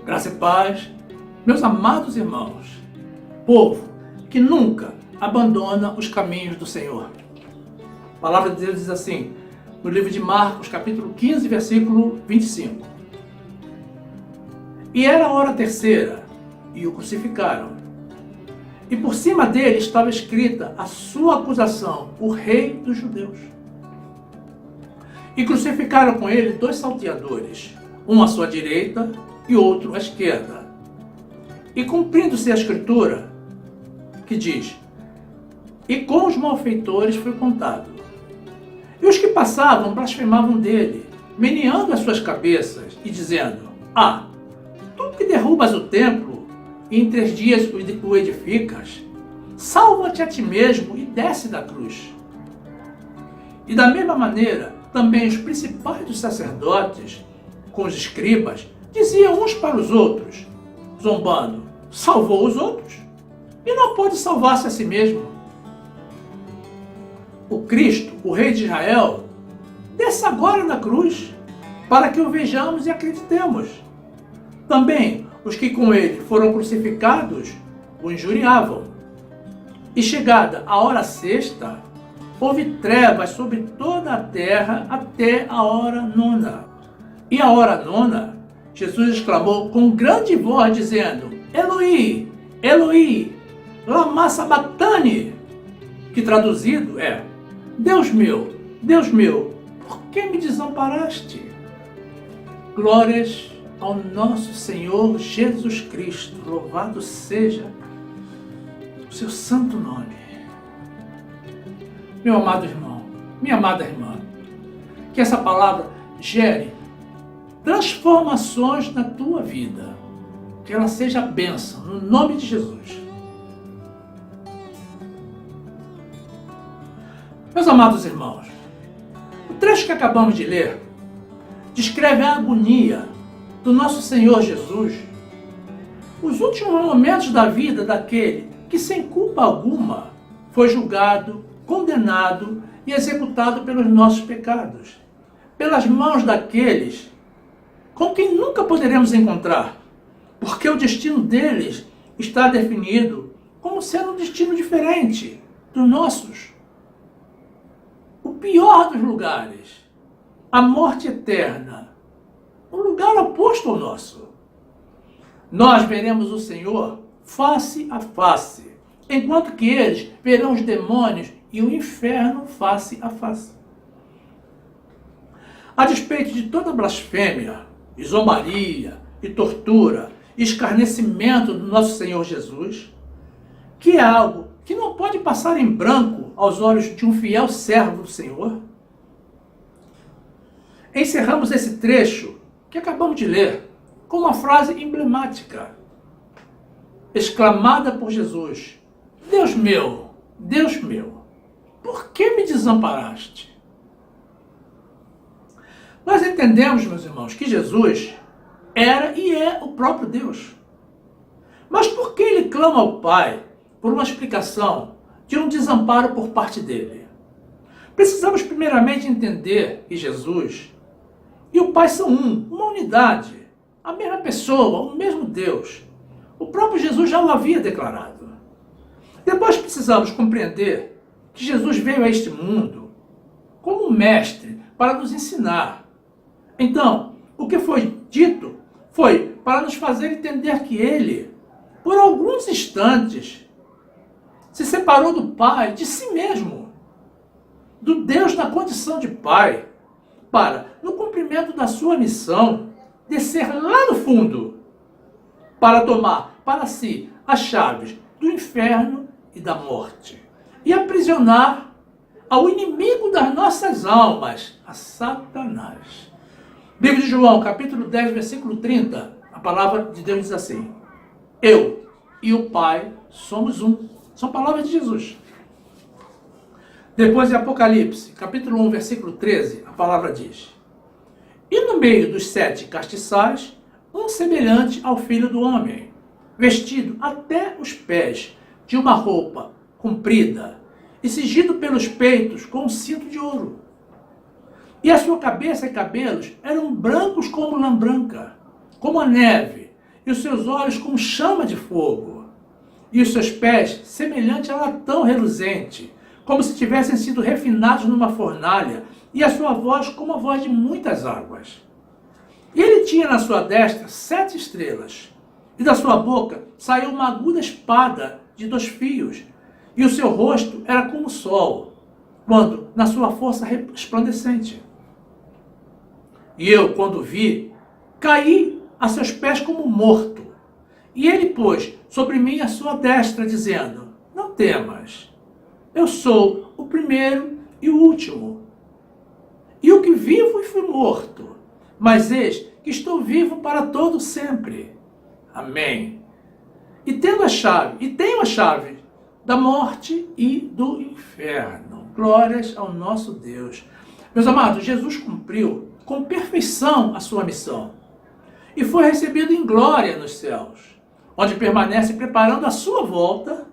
Graça e paz, meus amados irmãos, povo que nunca abandona os caminhos do Senhor. A palavra de Deus diz assim, no livro de Marcos, capítulo 15, versículo 25. E era a hora terceira, e o crucificaram. E por cima dele estava escrita a sua acusação, o Rei dos Judeus. E crucificaram com ele 2 salteadores, um à sua direita e outro à esquerda. E cumprindo-se a escritura, que diz, e com os malfeitores foi contado. E os que passavam blasfemavam dele, meneando as suas cabeças e dizendo, tu que derrubas o templo e em 3 dias o edificas, salva-te a ti mesmo e desce da cruz. E da mesma maneira, também os principais dos sacerdotes, com os escribas, diziam uns para os outros, zombando, salvou os outros e não pode salvar-se a si mesmo. O Cristo, o Rei de Israel, desce agora da cruz, para que o vejamos e acreditemos. Também os que com ele foram crucificados o injuriavam. E chegada a hora sexta, houve trevas sobre toda a terra até a hora 9. E a hora 9, Jesus exclamou com grande voz, dizendo, Eloi, Eloi, lama sabachthani, que traduzido é, Deus meu, por que me desamparaste? Glórias ao nosso Senhor Jesus Cristo, louvado seja o seu santo nome. Meu amado irmão, minha amada irmã, que essa palavra gere transformações na tua vida, que ela seja bênção, no nome de Jesus. Meus amados irmãos, o trecho que acabamos de ler descreve a agonia do nosso Senhor Jesus, os últimos momentos da vida daquele que sem culpa alguma foi julgado, condenado e executado pelos nossos pecados, pelas mãos daqueles com quem nunca poderemos encontrar, porque o destino deles está definido como sendo um destino diferente dos nossos. O pior dos lugares, a morte eterna, um lugar oposto ao nosso. Nós veremos o Senhor face a face, enquanto que eles verão os demônios e o inferno face a face. A despeito de toda blasfêmia, e zombaria, e tortura, e escarnecimento do nosso Senhor Jesus, que é algo que não pode passar em branco aos olhos de um fiel servo do Senhor, encerramos esse trecho que acabamos de ler com uma frase emblemática, exclamada por Jesus, Deus meu, por que me desamparaste? Nós entendemos, meus irmãos, que Jesus era e é o próprio Deus. Mas por que ele clama ao Pai por uma explicação de um desamparo por parte dele? Precisamos primeiramente entender que Jesus e o Pai são uma unidade, a mesma pessoa, o mesmo Deus. O próprio Jesus já o havia declarado. Depois precisamos compreender que Jesus veio a este mundo como um mestre para nos ensinar. Então, o que foi dito foi para nos fazer entender que ele, por alguns instantes, se separou do Pai, de si mesmo, do Deus na condição de Pai, para, no cumprimento da sua missão, descer lá no fundo, para tomar para si as chaves do inferno e da morte, e aprisionar ao inimigo das nossas almas, a Satanás. Livro de João, capítulo 10, versículo 30, a palavra de Deus diz assim, eu e o Pai somos um. São palavras de Jesus. Depois em Apocalipse, capítulo 1, versículo 13, a palavra diz, e no meio dos 7 castiçais, um semelhante ao Filho do Homem, vestido até os pés de uma roupa comprida e cingido pelos peitos com um cinto de ouro. E a sua cabeça e cabelos eram brancos como lã branca, como a neve, e os seus olhos como chama de fogo, e os seus pés semelhante a latão reluzente, como se tivessem sido refinados numa fornalha, e a sua voz como a voz de muitas águas. E ele tinha na sua destra 7 estrelas, e da sua boca saiu uma aguda espada de 2 fios, e o seu rosto era como o sol, quando na sua força resplandecente. E eu, quando vi, caí a seus pés como morto. E ele pôs sobre mim a sua destra, dizendo: não temas, eu sou o primeiro e o último, e o que vivo e fui morto, mas eis que estou vivo para todo sempre. Amém. E tenho a chave da morte e do inferno. Glórias ao nosso Deus. Meus amados, Jesus cumpriu com perfeição a sua missão e foi recebido em glória nos céus, onde permanece preparando a sua volta,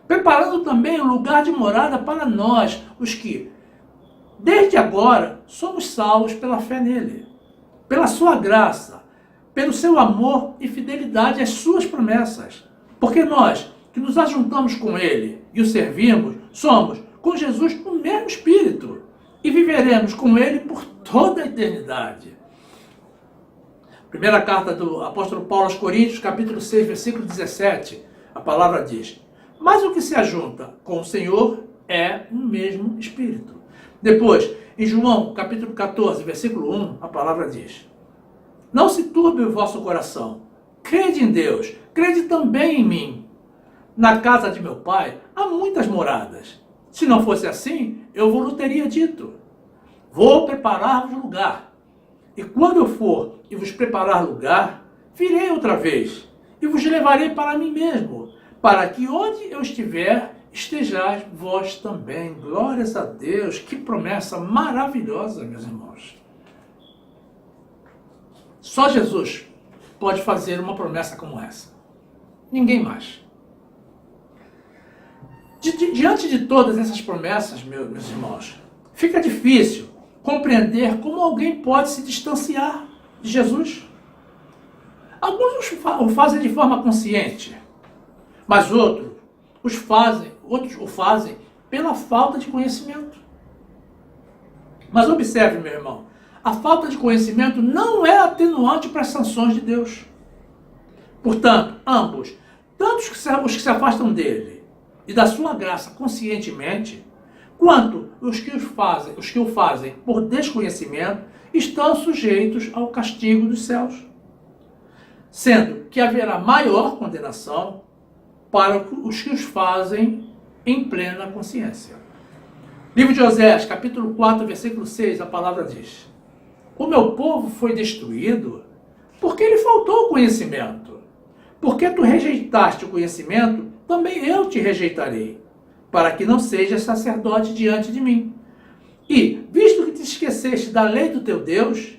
preparando também um lugar de morada para nós, os que, desde agora, somos salvos pela fé nele, pela sua graça, pelo seu amor e fidelidade às suas promessas. Porque nós, que nos ajuntamos com ele e o servimos, somos, com Jesus, o mesmo Espírito e viveremos com ele por toda a eternidade. Primeira carta do apóstolo Paulo aos Coríntios, capítulo 6, versículo 17, a palavra diz: mas o que se ajunta com o Senhor é um mesmo Espírito. Depois, em João, capítulo 14, versículo 1, a palavra diz: não se turbe o vosso coração, crede em Deus, crede também em mim. Na casa de meu pai há muitas moradas. Se não fosse assim, eu vos teria dito: vou preparar-vos lugar. E quando eu for e vos preparar lugar, virei outra vez e vos levarei para mim mesmo, para que onde eu estiver, estejais vós também. Glórias a Deus, que promessa maravilhosa, meus irmãos. Só Jesus pode fazer uma promessa como essa. Ninguém mais. Diante de todas essas promessas, meus irmãos, fica difícil compreender como alguém pode se distanciar de Jesus. Alguns o fazem de forma consciente, mas outros o fazem pela falta de conhecimento. Mas observe, meu irmão, a falta de conhecimento não é atenuante para as sanções de Deus. Portanto, ambos, tanto os que se afastam dele e da sua graça conscientemente, quanto os que o fazem por desconhecimento, estão sujeitos ao castigo dos céus, sendo que haverá maior condenação para os que os fazem em plena consciência. Livro de Oséias, capítulo 4, versículo 6, a palavra diz: o meu povo foi destruído porque lhe faltou o conhecimento. Porque tu rejeitaste o conhecimento, também eu te rejeitarei, para que não sejas sacerdote diante de mim. E, visto que te esqueceste da lei do teu Deus,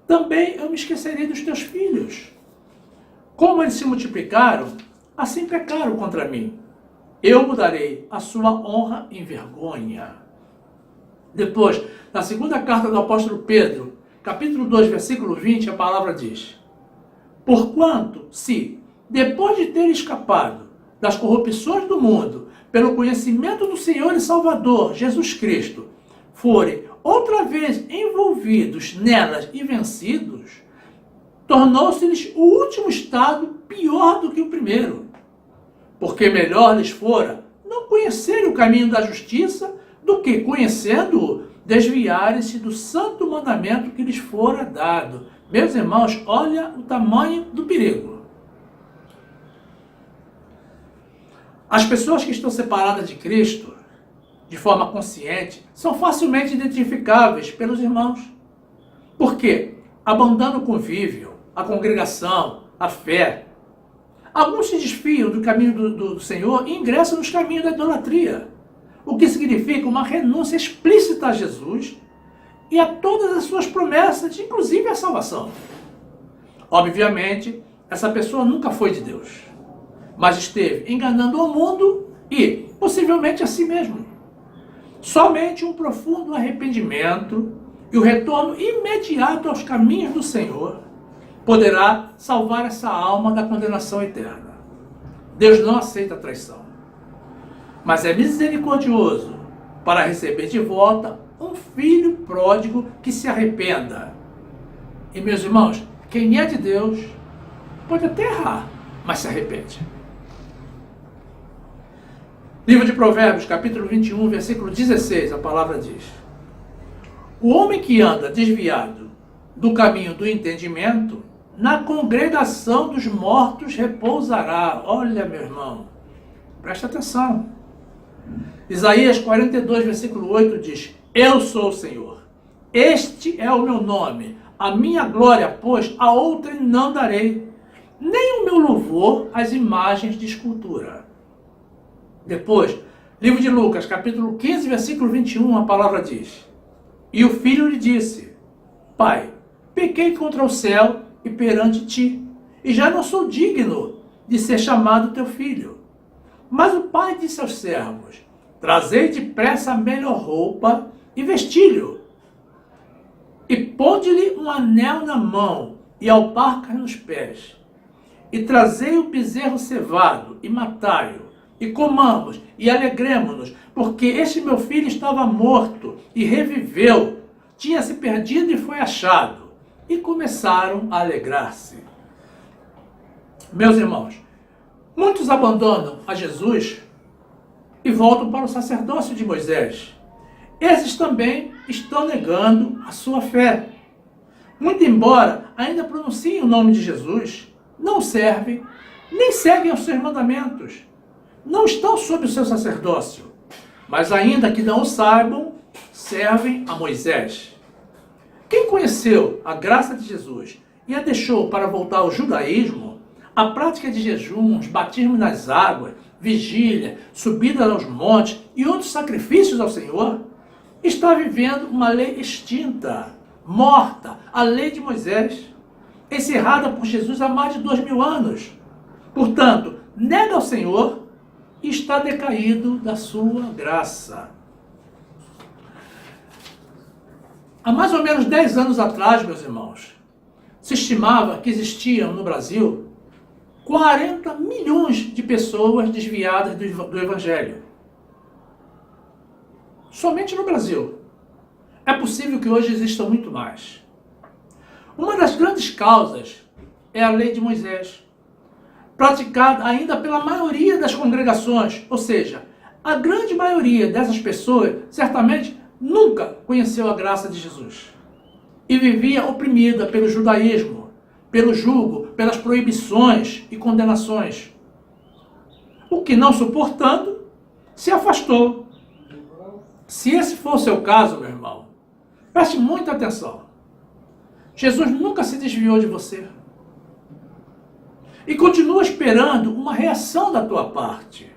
também eu me esquecerei dos teus filhos. Como eles se multiplicaram, assim pecaram contra mim. Eu mudarei a sua honra em vergonha. Depois, na segunda carta do apóstolo Pedro, capítulo 2, versículo 20, a palavra diz: porquanto, se, depois de ter escapado das corrupções do mundo, pelo conhecimento do Senhor e Salvador, Jesus Cristo, forem outra vez envolvidos nelas e vencidos, tornou-se-lhes o último estado pior do que o primeiro. Porque melhor lhes fora não conhecerem o caminho da justiça, do que, conhecendo-o, desviarem-se do santo mandamento que lhes fora dado. Meus irmãos, olha o tamanho do perigo. As pessoas que estão separadas de Cristo, de forma consciente, são facilmente identificáveis pelos irmãos. Por quê? Abandonam o convívio, a congregação, a fé. Alguns se desfiam do caminho do Senhor e ingressam nos caminhos da idolatria, o que significa uma renúncia explícita a Jesus e a todas as suas promessas, inclusive a salvação. Obviamente, essa pessoa nunca foi de Deus, mas esteve enganando o mundo e, possivelmente, a si mesmo. Somente um profundo arrependimento e o retorno imediato aos caminhos do Senhor poderá salvar essa alma da condenação eterna. Deus não aceita a traição, mas é misericordioso para receber de volta um filho pródigo que se arrependa. E, meus irmãos, quem é de Deus pode até errar, mas se arrepende. Livro de Provérbios, capítulo 21, versículo 16, a palavra diz: o homem que anda desviado do caminho do entendimento, na congregação dos mortos repousará. Olha, meu irmão, presta atenção. Isaías 42, versículo 8 diz: eu sou o Senhor, este é o meu nome, a minha glória, pois, a outrem não darei, nem o meu louvor às imagens de escultura. Depois, livro de Lucas, capítulo 15, versículo 21, a palavra diz: e o filho lhe disse: pai, pequei contra o céu e perante ti, e já não sou digno de ser chamado teu filho. Mas o pai disse aos servos: trazei depressa a melhor roupa e vestilho, e ponde-lhe um anel na mão e alparcas nos pés, e trazei o bezerro cevado e matai-o, e comamos e alegremo-nos, porque este meu filho estava morto e reviveu, tinha se perdido e foi achado. E começaram a alegrar-se. Meus irmãos, muitos abandonam a Jesus e voltam para o sacerdócio de Moisés. Esses também estão negando a sua fé. Muito embora ainda pronunciem o nome de Jesus, não servem, nem seguem os seus mandamentos. Não estão sob o seu sacerdócio, mas ainda que não o saibam, servem a Moisés. Quem conheceu a graça de Jesus e a deixou para voltar ao judaísmo, a prática de jejuns, batismo nas águas, vigília, subida aos montes e outros sacrifícios ao Senhor, está vivendo uma lei extinta, morta, a lei de Moisés, encerrada por Jesus há mais de 2000 anos. Portanto, nega ao Senhor e está decaído da sua graça. Há mais ou menos 10 anos atrás, meus irmãos, se estimava que existiam no Brasil 40 milhões de pessoas desviadas do Evangelho. Somente no Brasil. É possível que hoje existam muito mais. Uma das grandes causas é a lei de Moisés, praticada ainda pela maioria das congregações, ou seja, a grande maioria dessas pessoas certamente nunca conheceu a graça de Jesus e vivia oprimida pelo judaísmo, pelo jugo, pelas proibições e condenações. O que, não suportando, se afastou. Se esse for o seu caso, meu irmão, preste muita atenção. Jesus nunca se desviou de você e continua esperando uma reação da tua parte.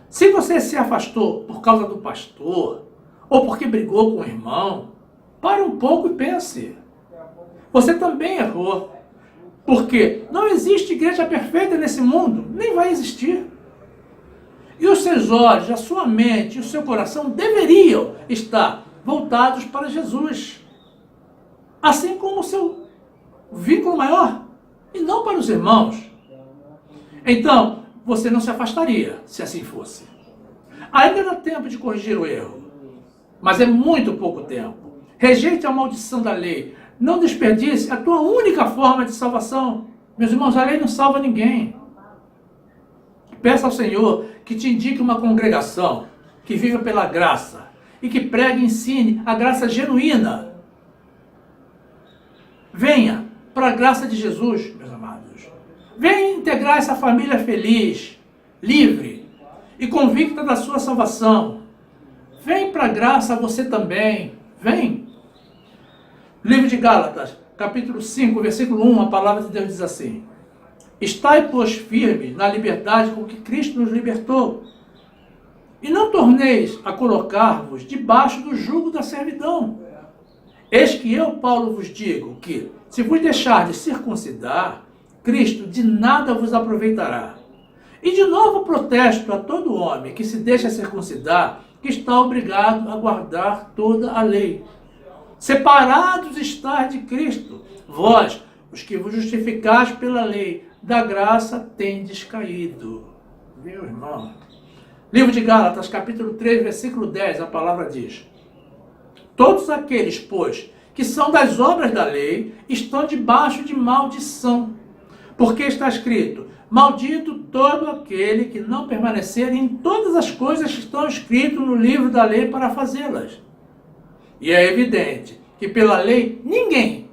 Se você se afastou por causa do pastor, ou porque brigou com o irmão, pare um pouco e pense. Você também errou. Porque não existe igreja perfeita nesse mundo, nem vai existir. E os seus olhos, a sua mente e o seu coração deveriam estar voltados para Jesus. Assim como o seu vínculo maior, e não para os irmãos. Então, você não se afastaria, se assim fosse. Ainda dá tempo de corrigir o erro, mas é muito pouco tempo. Rejeite a maldição da lei. Não desperdice a tua única forma de salvação. Meus irmãos, a lei não salva ninguém. Peça ao Senhor que te indique uma congregação que viva pela graça e que pregue e ensine a graça genuína. Venha para a graça de Jesus, meus amados. Venha integrar essa família feliz, livre e convicta da sua salvação. Vem para a graça você também. Vem. Livro de Gálatas, capítulo 5, versículo 1, a palavra de Deus diz assim: estai, pois, firme na liberdade com que Cristo nos libertou, e não torneis a colocar-vos debaixo do jugo da servidão. Eis que eu, Paulo, vos digo que, se vos deixardes circuncidar, Cristo de nada vos aproveitará. E de novo protesto a todo homem que se deixa circuncidar, que está obrigado a guardar toda a lei. Separados estáis de Cristo, vós, os que vos justificais pela lei, da graça tendes caído. Meu irmão. Livro de Gálatas, capítulo 3, versículo 10, a palavra diz: todos aqueles, pois, que são das obras da lei, estão debaixo de maldição. Porque está escrito: maldito todo aquele que não permanecer em todas as coisas que estão escritas no livro da lei para fazê-las. E é evidente que pela lei ninguém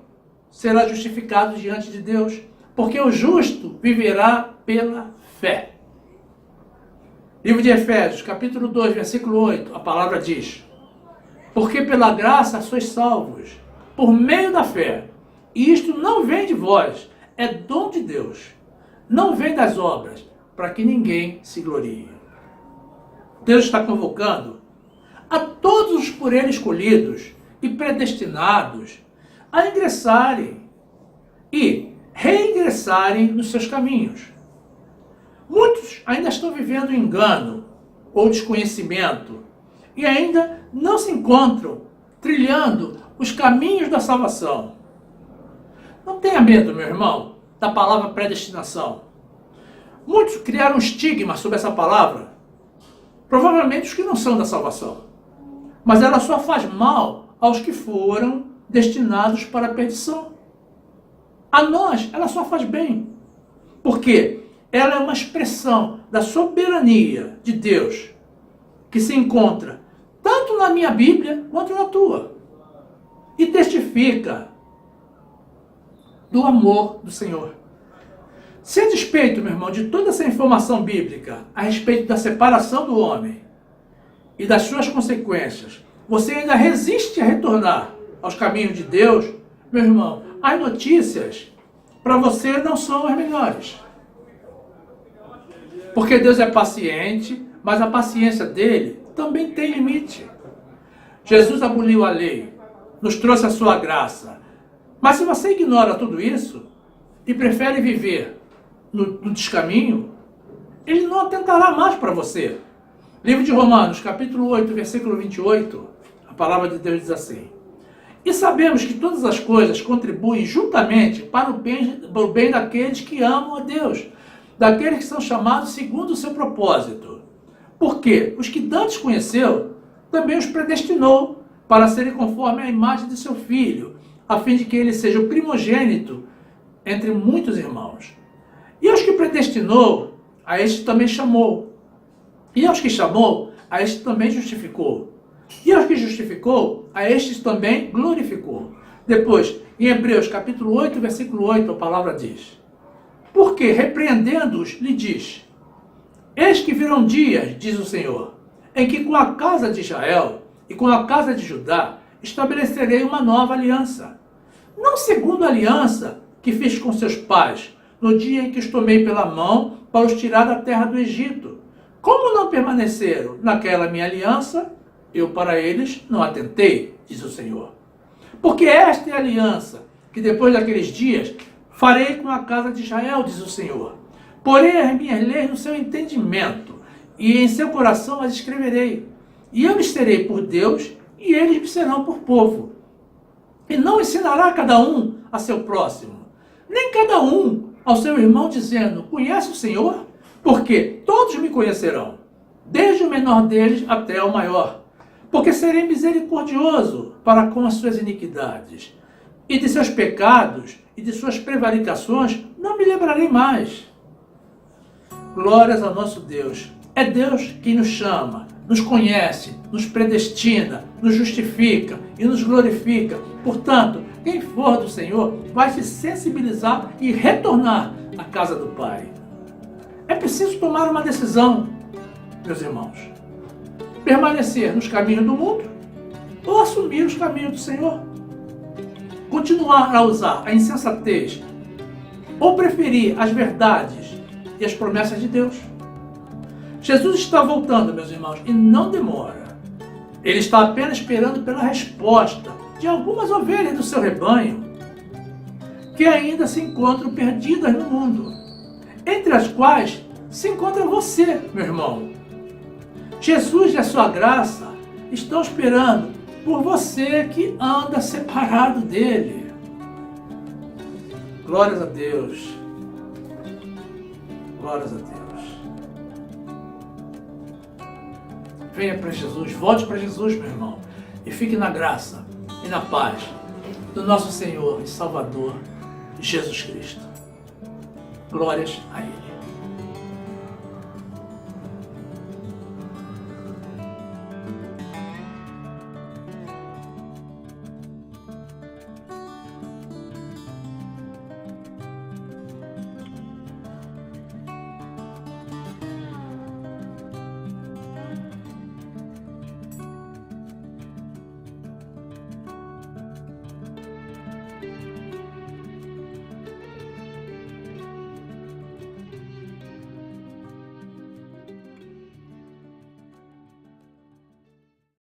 será justificado diante de Deus, porque o justo viverá pela fé. Livro de Efésios, capítulo 2, versículo 8, a palavra diz: porque pela graça sois salvos, por meio da fé. E isto não vem de vós, é dom de Deus. Não vem das obras, para que ninguém se glorie. Deus está convocando a todos os por Ele escolhidos e predestinados a ingressarem e reingressarem nos seus caminhos. Muitos ainda estão vivendo engano ou desconhecimento e ainda não se encontram trilhando os caminhos da salvação. Não tenha medo, meu irmão, da palavra predestinação. Muitos criaram um estigma sobre essa palavra, provavelmente os que não são da salvação. Mas ela só faz mal aos que foram destinados para a perdição. A nós, ela só faz bem. Porque ela é uma expressão da soberania de Deus, que se encontra tanto na minha Bíblia quanto na tua. E testifica do amor do Senhor. Se a despeito, meu irmão, de toda essa informação bíblica a respeito da separação do homem e das suas consequências, você ainda resiste a retornar aos caminhos de Deus, meu irmão, as notícias para você não são as melhores. Porque Deus é paciente, mas a paciência dele também tem limite. Jesus aboliu a lei, nos trouxe a sua graça. Mas se você ignora tudo isso e prefere viver no descaminho, ele não atentará mais para você. Livro de Romanos, capítulo 8, versículo 28, a palavra de Deus diz assim: e sabemos que todas as coisas contribuem juntamente para o bem daqueles que amam a Deus, daqueles que são chamados segundo o seu propósito. Porque os que dantes conheceu, também os predestinou para serem conforme a imagem de seu Filho, a fim de que ele seja o primogênito entre muitos irmãos. E aos que predestinou, a este também chamou. E aos que chamou, a este também justificou. E aos que justificou, a estes também glorificou. Depois, em Hebreus capítulo 8, versículo 8, a palavra diz: porque, repreendendo-os, lhe diz: eis que virão dias, diz o Senhor, em que com a casa de Israel e com a casa de Judá estabelecerei uma nova aliança. Não segundo a aliança que fiz com seus pais, no dia em que os tomei pela mão para os tirar da terra do Egito. Como não permaneceram naquela minha aliança, eu para eles não atentei, diz o Senhor. Porque esta é a aliança que depois daqueles dias farei com a casa de Israel, diz o Senhor. Porei as minhas leis no seu entendimento, e em seu coração as escreverei. E eu lhes serei por Deus, e eles me serão por povo. E não ensinará cada um a seu próximo, nem cada um ao seu irmão, dizendo: conhece o Senhor? Porque todos me conhecerão, desde o menor deles até o maior. Porque serei misericordioso para com as suas iniquidades, e de seus pecados e de suas prevaricações não me lembrarei mais. Glórias ao nosso Deus. É Deus quem nos chama, nos conhece, nos predestina, nos justifica e nos glorifica. Portanto, quem for do Senhor vai se sensibilizar e retornar à casa do Pai. É preciso tomar uma decisão, meus irmãos. Permanecer nos caminhos do mundo ou assumir os caminhos do Senhor. Continuar a usar a insensatez ou preferir as verdades e as promessas de Deus. Jesus está voltando, meus irmãos, e não demora. Ele está apenas esperando pela resposta de algumas ovelhas do seu rebanho que ainda se encontram perdidas no mundo, entre as quais se encontra você, meu irmão. Jesus e a sua graça estão esperando por você que anda separado dele. Glórias a Deus. Glórias a Deus. Venha para Jesus, volte para Jesus, meu irmão, e fique na graça e na paz do nosso Senhor e Salvador, Jesus Cristo. Glórias a Ele.